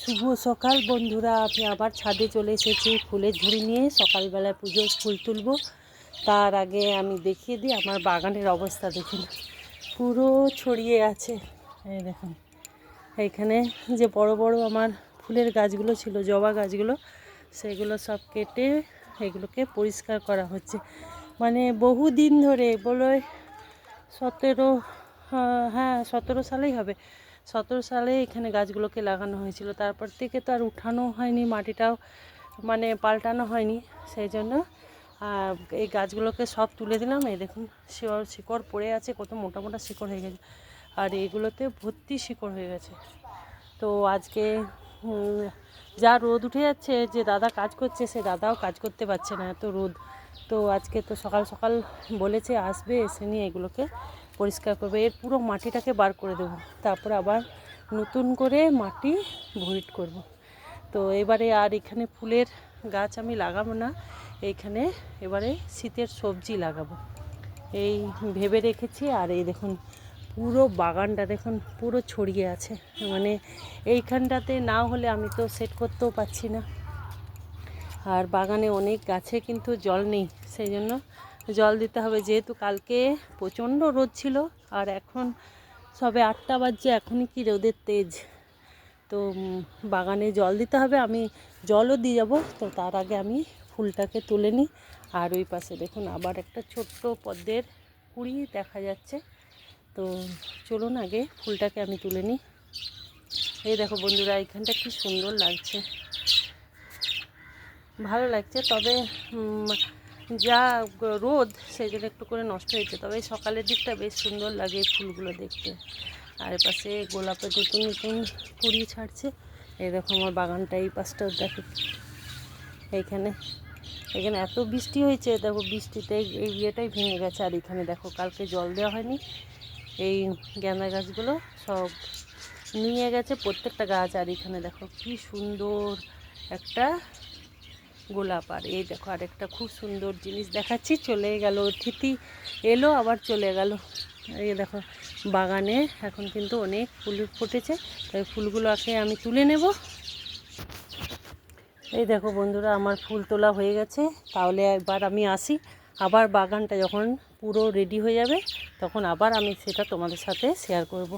শুভ সকাল বন্ধুরা, আমি আবার ছাদে চলে এসেছি ফুলের ঝুড়ি নিয়ে। সকালবেলায় পুজোর ফুল তুলব। তার আগে আমি দেখিয়ে দিই আমার বাগানের অবস্থা। দেখুন পুরো ছড়িয়ে আছে। এই দেখুন এইখানে যে বড় বড় আমার ফুলের গাছগুলো ছিল, জবা গাছগুলো, সেগুলো সব কেটে এগুলোকে পরিষ্কার করা হচ্ছে। মানে বহু দিন ধরে বলে 17 সালেই হবে, 17 সালে এখানে গাছগুলোকে লাগানো হয়েছিল। তারপর থেকে তো আর উঠানো হয়নি, মাটিটাও মানে পাল্টানো হয়নি। সেই জন্য এই গাছগুলোকে সব তুলে দিলাম। এই দেখুন শিকড় পড়ে আছে, কত মোটা মোটা শিকড় হয়ে গেছে, আর এগুলোতে ভর্তি শিকড় হয়ে গেছে। তো আজকে যা রোদ উঠে যাচ্ছে, যে দাদা কাজ করছে সে দাদাও কাজ করতে পারছে না, এত রোদ। তো আজকে তো সকাল সকাল বলেছে আসবে, এসে নিয়ে এগুলোকে পরিষ্কার করবে। এর পুরো মাটিটাকে বার করে দেবো, তারপর আবার নতুন করে মাটি ভরিট করব। তো এবারে আর এখানে ফুলের গাছ আমি লাগাবো না, এইখানে এবারে শীতের সবজি লাগাবো এই ভেবে রেখেছি। আর এই দেখুন পুরো বাগানটা দেখুন পুরো ছড়িয়ে আছে। মানে এইখানটাতে না হলে আমি তো সেট করতেও পারছি না। আর বাগানে অনেক গাছে কিন্তু জল নেই, সেই জন্য জল দিতে হবে। যেহেতু কালকে প্রচণ্ড রোদ ছিল, আর এখন সবে 8টা বাজছে, এখনই কি রোদের তেজ। তো বাগানে জল দিতে হবে, আমি জলও দিয়ে যাবো। তো তার আগে আমি ফুলটাকে তুলে নিই। আর ওই পাশে দেখুন আবার একটা ছোট্ট পদ্মের কুঁড়ি দেখা যাচ্ছে। তো চলুন আগে ফুলটাকে আমি তুলে নিই। এই দেখো বন্ধুরা, এইখানটা কি সুন্দর লাগছে, ভালো লাগছে। তবে যা রোদ সেই জন্য একটু করে নষ্ট হয়েছে। তবে সকালের দিকটা বেশ সুন্দর লাগে ফুলগুলো দেখতে। আর পাশে গোলাপের নতুন নতুন কুঁড়ি ছাড়ছে। এই দেখো আমার বাগানটা এই পাশটাও দেখো, এইখানে এত বৃষ্টি হয়েছে, দেখো বৃষ্টিতে এই ইয়েটাই ভেঙে গেছে। আর এখানে দেখো কালকে জল দেওয়া হয়নি, এই গাঁদা গাছগুলো সব নিয়ে গেছে প্রত্যেকটা গাছ। আর এখানে দেখো কি সুন্দর একটা গোলাপ। আর এই দেখো আরেকটা খুব সুন্দর জিনিস দেখাচ্ছি, চলে গেল, অতিথি এলো আবার চলে গেল। এই দেখো বাগানে এখন কিন্তু অনেক ফুল ফুটেছে, তাই ফুলগুলোকে আমি তুলে নেব। এই দেখো বন্ধুরা, আমার ফুল তোলা হয়ে গেছে। তাহলে একবার আমি আসি, আবার বাগানটা যখন পুরো রেডি হয়ে যাবে তখন আবার আমি সেটা তোমাদের সাথে শেয়ার করব।